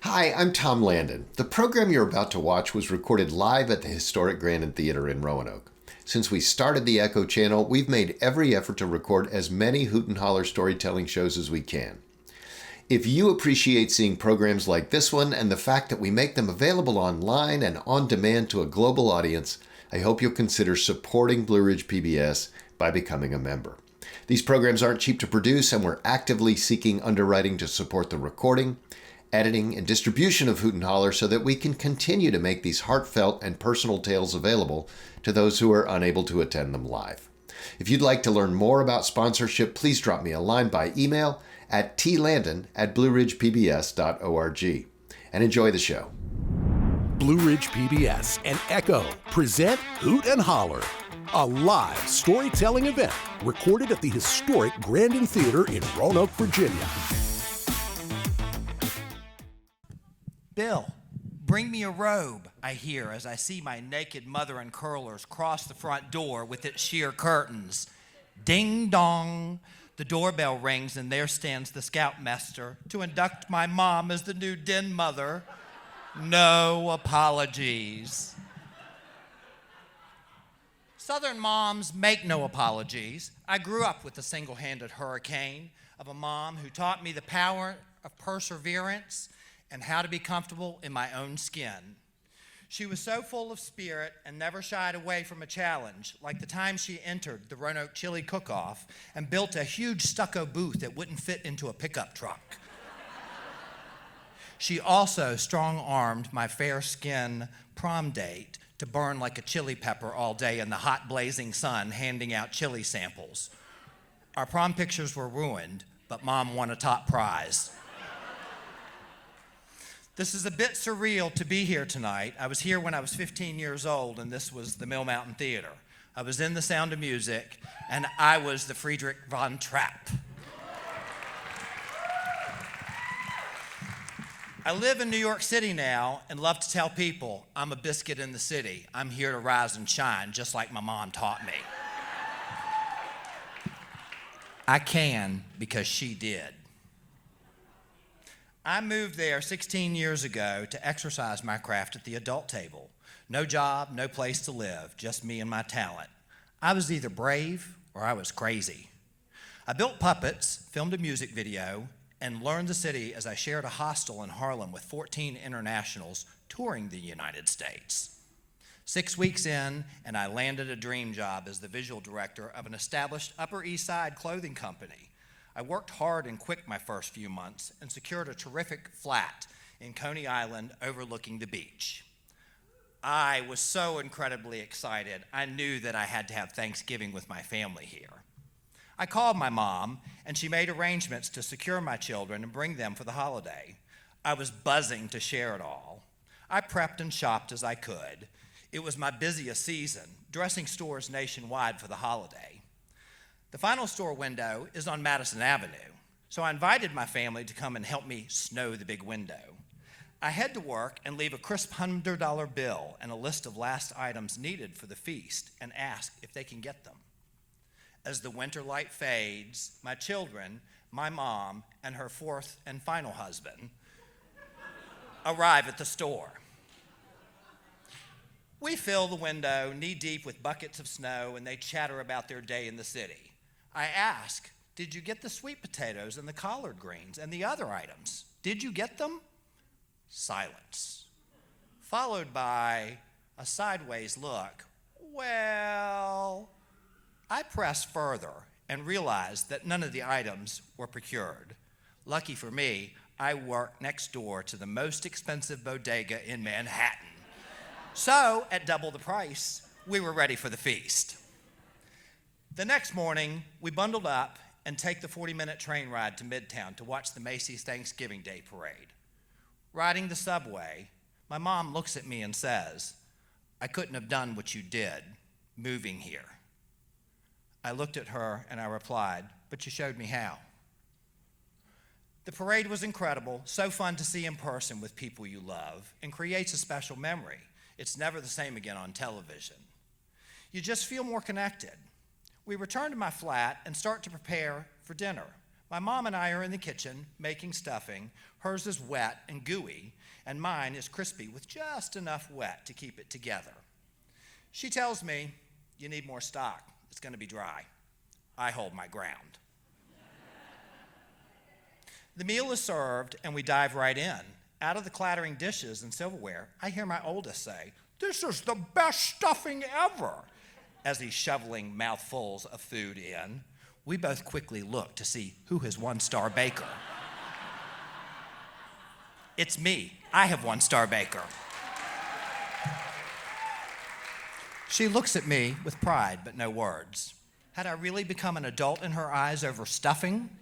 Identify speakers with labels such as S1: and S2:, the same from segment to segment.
S1: Hi, I'm Tom Landon. The program you're about to watch was recorded live at the historic Grandin Theater in Roanoke. Since we started the Echo Channel, we've made every effort to record as many Hoot and Holler storytelling shows as we can. If you appreciate seeing programs like this one and the fact that we make them available online and on demand to a global audience, I hope you'll consider supporting Blue Ridge PBS by becoming a member. These programs aren't cheap to produce, and we're actively seeking underwriting to support the recording, editing, and distribution of Hoot and Holler so that we can continue to make these heartfelt and personal tales available to those who are unable to attend them live. If you'd like to learn more about sponsorship, please drop me a line by email at tlandon@blueridgepbs.org. And enjoy the show.
S2: Blue Ridge PBS and Echo present Hoot and Holler, a live storytelling event recorded at the historic Grandin Theater in Roanoke, Virginia.
S3: Bill, bring me a robe, I hear as I see my naked mother in curlers cross the front door with its sheer curtains. Ding dong. The doorbell rings and there stands the scoutmaster to induct my mom as the new den mother. No apologies. Southern moms make no apologies. I grew up with the single-handed hurricane of a mom who taught me the power of perseverance and how to be comfortable in my own skin. She was so full of spirit and never shied away from a challenge, like the time she entered the Roanoke Chili Cook-Off and built a huge stucco booth that wouldn't fit into a pickup truck. She also strong-armed my fair-skinned prom date to burn like a chili pepper all day in the hot blazing sun handing out chili samples. Our prom pictures were ruined, but Mom won a top prize. This is a bit surreal to be here tonight. I was here when I was 15 years old, and this was the Mill Mountain Theater. I was in The Sound of Music, and I was the Friedrich von Trapp. I live in New York City now and love to tell people I'm a biscuit in the city. I'm here to rise and shine, just like my mom taught me. I can because she did. I moved there 16 years ago to exercise my craft at the adult table. No job, no place to live, just me and my talent. I was either brave or I was crazy. I built puppets, filmed a music video, and learned the city as I shared a hostel in Harlem with 14 internationals touring the United States. 6 weeks in, and I landed a dream job as the visual director of an established Upper East Side clothing company. I worked hard and quick my first few months and secured a terrific flat in Coney Island overlooking the beach. I was so incredibly excited, I knew that I had to have Thanksgiving with my family here. I called my mom, and she made arrangements to secure my children and bring them for the holiday. I was buzzing to share it all. I prepped and shopped as I could. It was my busiest season, dressing stores nationwide for the holiday. The final store window is on Madison Avenue, so I invited my family to come and help me snow the big window. I head to work and leave a crisp $100 bill and a list of last items needed for the feast and ask if they can get them. As the winter light fades, my children, my mom, and her fourth and final husband arrive at the store. We fill the window knee-deep with buckets of snow, and they chatter about their day in the city. I ask, did you get the sweet potatoes and the collard greens and the other items? Did you get them? Silence. Followed by a sideways look. Well, I press further and realized that none of the items were procured. Lucky for me, I work next door to the most expensive bodega in Manhattan. So, at double the price, we were ready for the feast. The next morning, we bundled up and take the 40-minute train ride to Midtown to watch the Macy's Thanksgiving Day Parade. Riding the subway, my mom looks at me and says, "I couldn't have done what you did, moving here." I looked at her and I replied, "But you showed me how." The parade was incredible, so fun to see in person with people you love, and creates a special memory. It's never the same again on television. You just feel more connected. We return to my flat and start to prepare for dinner. My mom and I are in the kitchen making stuffing. Hers is wet and gooey, and mine is crispy with just enough wet to keep it together. She tells me, "You need more stock. It's going to be dry." I hold my ground. The meal is served, and we dive right in. Out of the clattering dishes and silverware, I hear my oldest say, "This is the best stuffing ever," as he's shoveling mouthfuls of food in. We both quickly look to see who has one-star baker. It's me. I have one-star baker. She looks at me with pride, but no words. Had I really become an adult in her eyes over stuffing?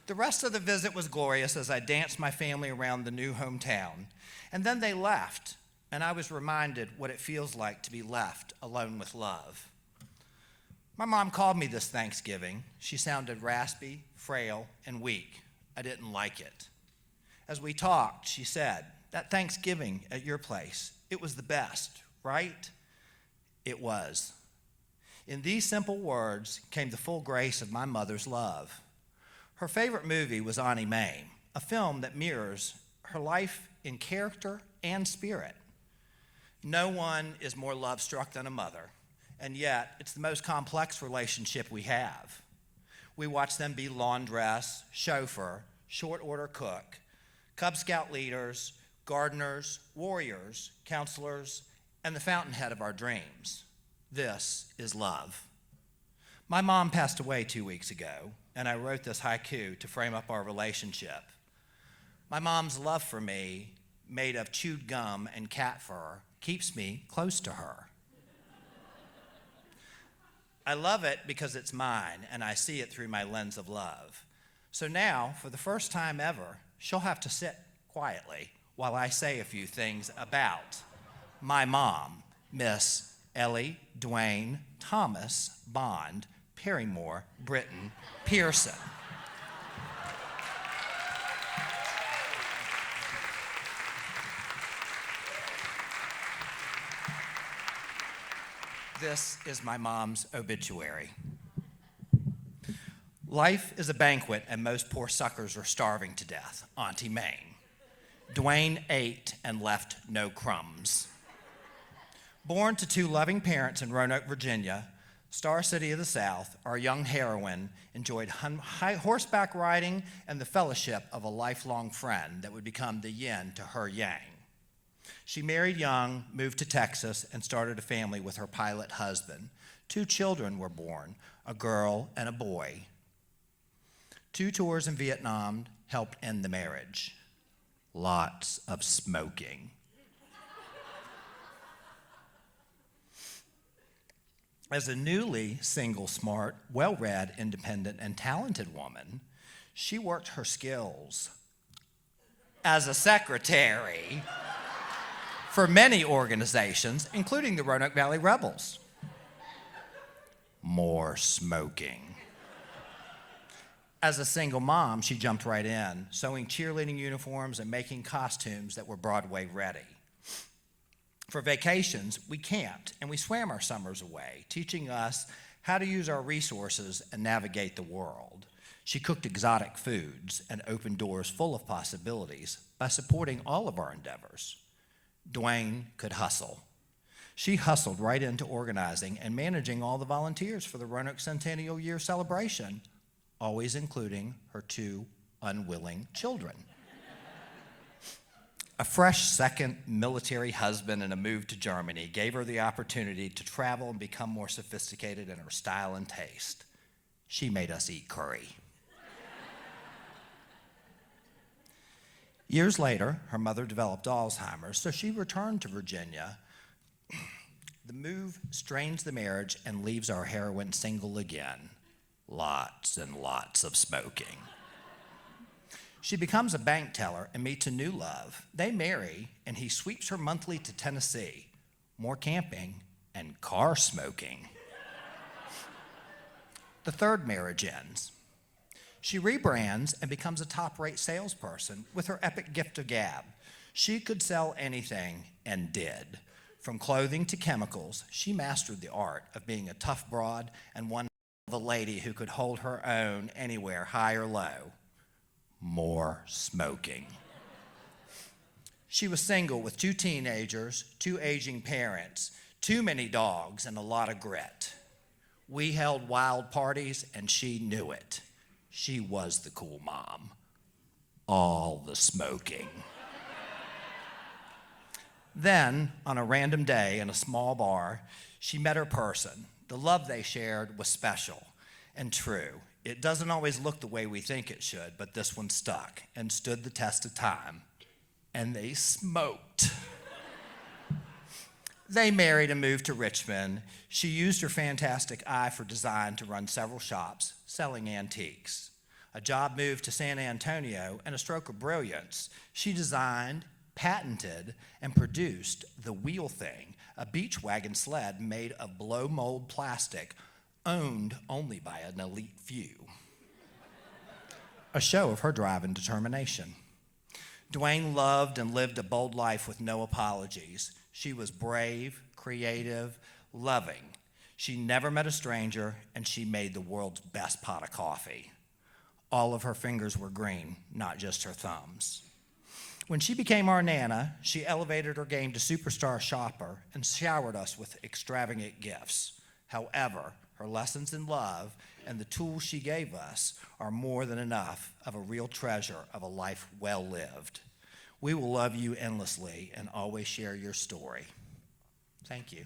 S3: The rest of the visit was glorious as I danced my family around the new hometown. And then they left, and I was reminded what it feels like to be left alone with love. My mom called me this Thanksgiving. She sounded raspy, frail, and weak. I didn't like it. As we talked, she said, "That Thanksgiving at your place, it was the best, right?" It was. In these simple words came the full grace of my mother's love. Her favorite movie was Annie Mae, a film that mirrors her life in character and spirit. No one is more love-struck than a mother, and yet it's the most complex relationship we have. We watch them be laundress, chauffeur, short-order cook, Cub Scout leaders, gardeners, warriors, counselors, and the fountainhead of our dreams. This is love. My mom passed away 2 weeks ago, and I wrote this haiku to frame up our relationship. My mom's love for me, made of chewed gum and cat fur, keeps me close to her. I love it because it's mine, and I see it through my lens of love. So now, for the first time ever, she'll have to sit quietly while I say a few things about my mom, Miss Ellie Dwayne Thomas Bond Perrymore Britton Pearson. This is my mom's obituary. Life is a banquet and most poor suckers are starving to death. Auntie Mame. Dwayne ate and left no crumbs. Born to two loving parents in Roanoke, Virginia, Star City of the South, our young heroine enjoyed horseback riding and the fellowship of a lifelong friend that would become the yin to her yang. She married young, moved to Texas, and started a family with her pilot husband. 2 children were born, a girl and a boy. 2 tours in Vietnam helped end the marriage. Lots of smoking. As a newly single, smart, well-read, independent, and talented woman, she worked her skills as a secretary for many organizations, including the Roanoke Valley Rebels. More smoking. As a single mom, she jumped right in, sewing cheerleading uniforms and making costumes that were Broadway ready. For vacations, we camped and we swam our summers away, teaching us how to use our resources and navigate the world. She cooked exotic foods and opened doors full of possibilities by supporting all of our endeavors. Dwayne could hustle. She hustled right into organizing and managing all the volunteers for the Roanoke Centennial Year celebration, always including her 2 unwilling children. A fresh second military husband and a move to Germany gave her the opportunity to travel and become more sophisticated in her style and taste. She made us eat curry. Years later, her mother developed Alzheimer's, so she returned to Virginia. The move strains the marriage and leaves our heroine single again. Lots and lots of smoking. She becomes a bank teller and meets a new love. They marry, and he sweeps her monthly to Tennessee. More camping and car smoking. The third marriage ends. She rebrands and becomes a top-rate salesperson with her epic gift of gab. She could sell anything and did. From clothing to chemicals, she mastered the art of being a tough broad and one The lady who could hold her own anywhere, high or low. More smoking. She was single with 2 teenagers, 2 aging parents, too many dogs, and a lot of grit. We held wild parties, and she knew it. She was the cool mom. All the smoking. Then, on a random day in a small bar, she met her person. The love they shared was special and true. It doesn't always look the way we think it should, but this one stuck and stood the test of time. And they smoked. They married and moved to Richmond. She used her fantastic eye for design to run several shops selling antiques. A job moved to San Antonio, and a stroke of brilliance, she designed, patented, and produced the Wheel Thing, a beach wagon sled made of blow mold plastic, owned only by an elite few. A show of her drive and determination. Dwayne loved and lived a bold life with no apologies. She was brave, creative, loving. She never met a stranger, and she made the world's best pot of coffee. All of her fingers were green, not just her thumbs. When she became our Nana, she elevated her game to superstar shopper and showered us with extravagant gifts. However, her lessons in love and the tools she gave us are more than enough of a real treasure of a life well lived. We will love you endlessly and always share your story. Thank you.